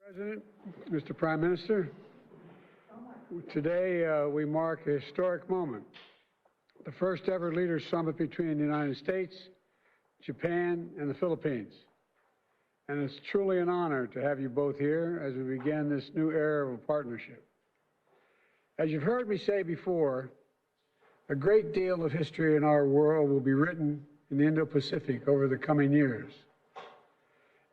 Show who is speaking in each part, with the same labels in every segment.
Speaker 1: President, Mr. Prime Minister, today we mark a historic moment, the first ever Leaders Summit between the United States, Japan, and the Philippines. And it's truly an honor to have you both here as we begin this new era of a partnership. As you've heard me say before, a great deal of history in our world will be written in the Indo-Pacific over the coming years.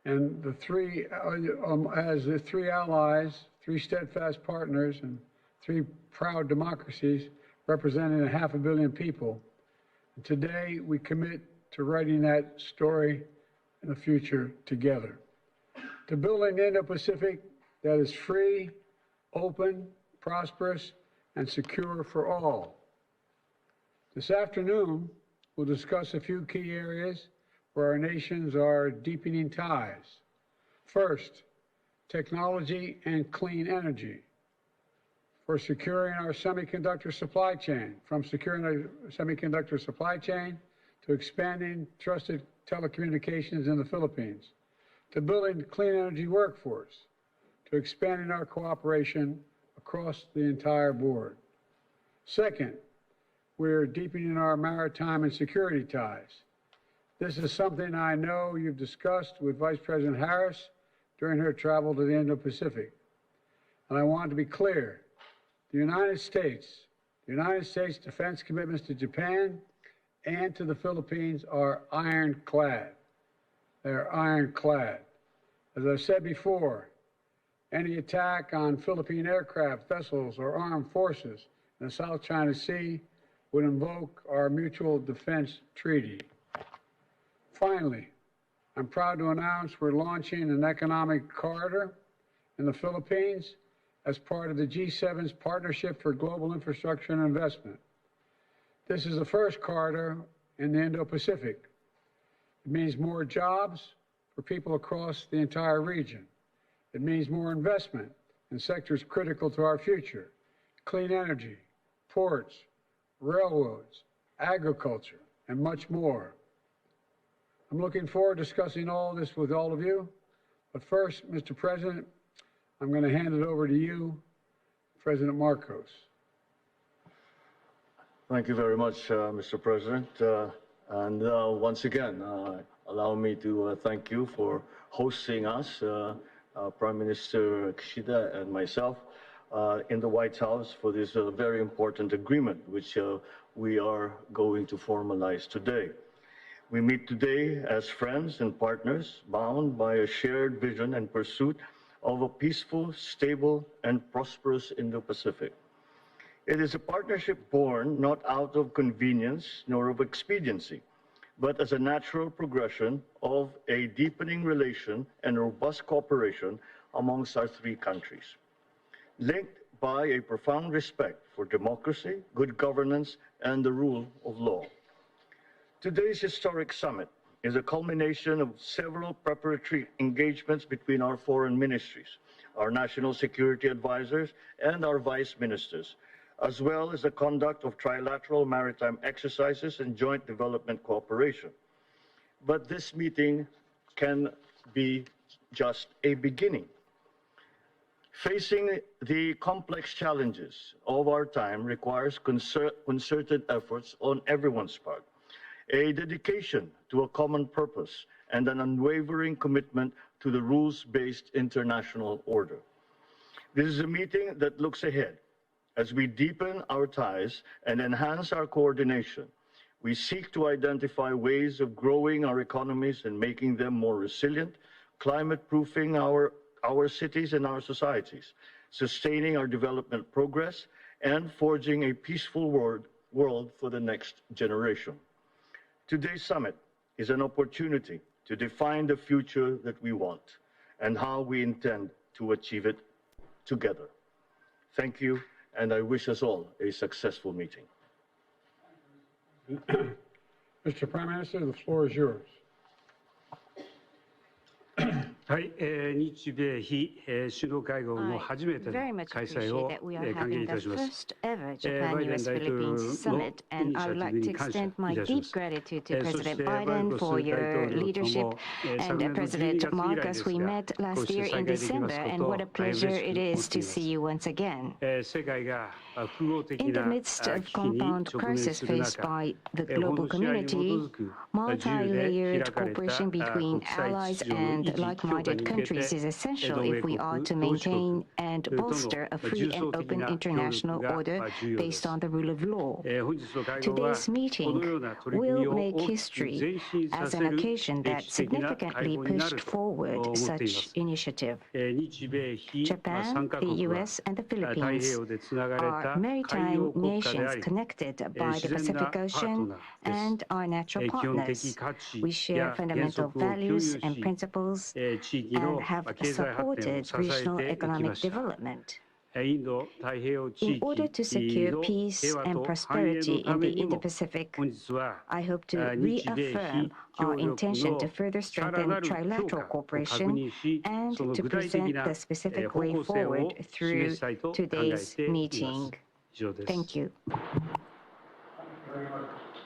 Speaker 1: And the three, as the three allies, three steadfast partners, and three proud democracies representing 500 million people, and today we commit to writing that story in the future together, to building the Indo-Pacific that is free, open, prosperous, and secure for all. This afternoon, we'll discuss a few key areas where our nations are deepening ties. First, technology and clean energy. For securing our semiconductor supply chain, from securing our semiconductor supply chain to expanding trusted telecommunications in the Philippines, to building a clean energy workforce, to expanding our cooperation across the entire board. Second, we're deepening our maritime and security ties. This is something I know you've discussed with Vice President Harris during her travel to the Indo-Pacific. And I want to be clear, the United States defense commitments to Japan and to the Philippines are ironclad. They're ironclad. As I've said before, any attack on Philippine aircraft, vessels, or armed forces in the South China Sea would invoke our Mutual Defense Treaty. Finally, I'm proud to announce we're launching an economic corridor in the Philippines as part of the G7's Partnership for Global Infrastructure and Investment. This is the first corridor in the Indo-Pacific. It means more jobs for people across the entire region. It means more investment in sectors critical to our future: clean energy, ports, railroads, agriculture, and much more. I'm looking forward to discussing all this with all of you. But first, Mr. President, I'm going to hand it over to you, President Marcos.
Speaker 2: Thank you very much, Mr. President. Once again, allow me to thank you for hosting us, Prime Minister Kishida and myself, in the White House for this very important agreement, which we are going to formalize today. We meet today as friends and partners bound by a shared vision and pursuit of a peaceful, stable, and prosperous Indo-Pacific. It is a partnership born not out of convenience nor of expediency, but as a natural progression of a deepening relation and robust cooperation amongst our three countries, linked by a profound respect for democracy, good governance, and the rule of law. Today's historic summit is a culmination of several preparatory engagements between our foreign ministries, our national security advisors, and our vice ministers, as well as the conduct of trilateral maritime exercises and joint development cooperation. But this meeting can be just a beginning. Facing the complex challenges of our time requires concerted efforts on everyone's part, a dedication to a common purpose, and an unwavering commitment to the rules-based international order. This is a meeting that looks ahead. As we deepen our ties and enhance our coordination, we seek to identify ways of growing our economies and making them more resilient, climate-proofing our cities and our societies, sustaining our development progress, and forging a peaceful world for the next generation. Today's summit is an opportunity to define the future that we want and how we intend to achieve it together. Thank you, and I wish us all a successful meeting.
Speaker 1: Mr. Prime Minister, the floor is yours. はい、日米非首脳会合の初めての
Speaker 3: very much
Speaker 1: 開
Speaker 3: appreciate
Speaker 1: 催を
Speaker 3: that we are
Speaker 1: 歓迎
Speaker 3: having
Speaker 1: いた
Speaker 3: the
Speaker 1: します。
Speaker 3: first ever
Speaker 1: バイ
Speaker 3: Japan
Speaker 1: デン
Speaker 3: US
Speaker 1: 大統領
Speaker 3: Philippines
Speaker 1: の
Speaker 3: summit,
Speaker 1: イ
Speaker 3: and
Speaker 1: ニシ
Speaker 3: I
Speaker 1: ア
Speaker 3: would
Speaker 1: ティ
Speaker 3: like
Speaker 1: ブ
Speaker 3: to
Speaker 1: に感謝
Speaker 3: extend my
Speaker 1: いたしま
Speaker 3: deep
Speaker 1: す。
Speaker 3: gratitude to
Speaker 1: そし
Speaker 3: President
Speaker 1: てマル
Speaker 3: Biden
Speaker 1: コス
Speaker 3: for
Speaker 1: 大
Speaker 3: your
Speaker 1: 統領と
Speaker 3: leadership.
Speaker 1: も昨
Speaker 3: And
Speaker 1: 年の12
Speaker 3: President
Speaker 1: 月以来
Speaker 3: Marcos,
Speaker 1: です
Speaker 3: we
Speaker 1: が、
Speaker 3: met
Speaker 1: こう
Speaker 3: last
Speaker 1: して
Speaker 3: year
Speaker 1: 再
Speaker 3: in
Speaker 1: 会できま
Speaker 3: December,
Speaker 1: すこ
Speaker 3: and
Speaker 1: とを
Speaker 3: what a
Speaker 1: 大変
Speaker 3: pleasure
Speaker 1: 嬉し
Speaker 3: it
Speaker 1: く思
Speaker 3: is
Speaker 1: ってい
Speaker 3: to
Speaker 1: ま
Speaker 3: see
Speaker 1: す。
Speaker 3: you once again.
Speaker 1: 世界が複合的
Speaker 3: In the
Speaker 1: な
Speaker 3: midst of
Speaker 1: 危機に
Speaker 3: compound
Speaker 1: 直面
Speaker 3: crisis
Speaker 1: する
Speaker 3: faced
Speaker 1: 中、
Speaker 3: by the
Speaker 1: 法
Speaker 3: global
Speaker 1: の支配に基
Speaker 3: community,
Speaker 1: づく自由で
Speaker 3: multi-layered
Speaker 1: 開かれた
Speaker 3: cooperation between
Speaker 1: 国際
Speaker 3: allies
Speaker 1: 秩序の維
Speaker 3: and
Speaker 1: 持強化
Speaker 3: like-minded
Speaker 1: に向け
Speaker 3: countries
Speaker 1: て
Speaker 3: is essential
Speaker 1: 同盟
Speaker 3: if we
Speaker 1: 国
Speaker 3: are to
Speaker 1: 同志国
Speaker 3: maintain and
Speaker 1: との
Speaker 3: bolster a free
Speaker 1: 重
Speaker 3: and
Speaker 1: 層的
Speaker 3: open
Speaker 1: な協
Speaker 3: international
Speaker 1: 力が
Speaker 3: order
Speaker 1: 重要で
Speaker 3: based
Speaker 1: す。
Speaker 3: on the rule of law.
Speaker 1: 本日の会合は
Speaker 3: Today's
Speaker 1: この
Speaker 3: meeting
Speaker 1: ような取り組み
Speaker 3: will
Speaker 1: を
Speaker 3: make
Speaker 1: 大きく
Speaker 3: history
Speaker 1: 前進さ
Speaker 3: as
Speaker 1: せ
Speaker 3: an
Speaker 1: る
Speaker 3: occasion that
Speaker 1: 歴史的な会
Speaker 3: significantly
Speaker 1: 合にな
Speaker 3: pushed
Speaker 1: ると
Speaker 3: forward
Speaker 1: 思っていま
Speaker 3: such
Speaker 1: す。
Speaker 3: initiative.
Speaker 1: 日米非
Speaker 3: Japan,
Speaker 1: 3カ
Speaker 3: the
Speaker 1: 国は
Speaker 3: US, and the
Speaker 1: 太平
Speaker 3: Philippines
Speaker 1: 洋でつながれ
Speaker 3: are
Speaker 1: た海
Speaker 3: maritime
Speaker 1: 洋国家であ
Speaker 3: nations
Speaker 1: り、
Speaker 3: connected by the
Speaker 1: 自然な
Speaker 3: Pacific
Speaker 1: パート
Speaker 3: Ocean
Speaker 1: ナーです。
Speaker 3: and are natural
Speaker 1: 基本的
Speaker 3: partners.
Speaker 1: 価値
Speaker 3: We share
Speaker 1: や原
Speaker 3: fundamental
Speaker 1: 則を共有
Speaker 3: values and
Speaker 1: し、
Speaker 3: principles
Speaker 1: 地域
Speaker 3: and
Speaker 1: の
Speaker 3: have
Speaker 1: 経済発展を
Speaker 3: supported
Speaker 1: 支え
Speaker 3: regional
Speaker 1: ていきま
Speaker 3: economic
Speaker 1: した。
Speaker 3: development.
Speaker 1: インド太平洋地
Speaker 3: In order to
Speaker 1: 域
Speaker 3: secure
Speaker 1: の
Speaker 3: peace
Speaker 1: 平和
Speaker 3: and
Speaker 1: と繁栄の
Speaker 3: prosperity
Speaker 1: た
Speaker 3: in
Speaker 1: め
Speaker 3: the
Speaker 1: にも、
Speaker 3: Indo-Pacific,
Speaker 1: 本日は
Speaker 3: I hope to
Speaker 1: 日米
Speaker 3: reaffirm
Speaker 1: 非
Speaker 3: our
Speaker 1: 協力
Speaker 3: intention
Speaker 1: の
Speaker 3: to further
Speaker 1: さら
Speaker 3: strengthen
Speaker 1: なる強
Speaker 3: trilateral
Speaker 1: 化を確
Speaker 3: cooperation
Speaker 1: 認し、
Speaker 3: and
Speaker 1: その
Speaker 3: to
Speaker 1: 具体的
Speaker 3: present
Speaker 1: な
Speaker 3: the specific
Speaker 1: 方
Speaker 3: way
Speaker 1: 向性
Speaker 3: forward
Speaker 1: を
Speaker 3: through
Speaker 1: 示したいと考え
Speaker 3: today's
Speaker 1: ています。
Speaker 3: meeting.
Speaker 1: 以上です。
Speaker 3: Thank you.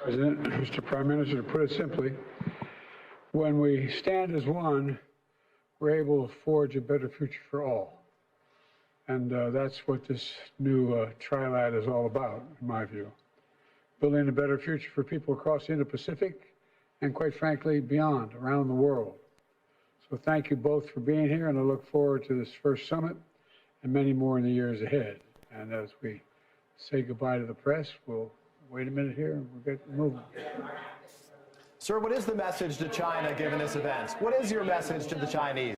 Speaker 1: President, Mr. Prime Minister, to put it simply, when we stand as one, we're able to forge a better future for all. And that's what this new Trilat is all about, in my view. Building a better future for people across the Indo-Pacific and, quite frankly, beyond, around the world. So thank you both for being here, and I look forward to this first summit and many more in the years ahead. And as we say goodbye to the press, we'll wait a minute here and we'll get moving.
Speaker 4: Sir, what is the message to China given this event? What is your message to the Chinese?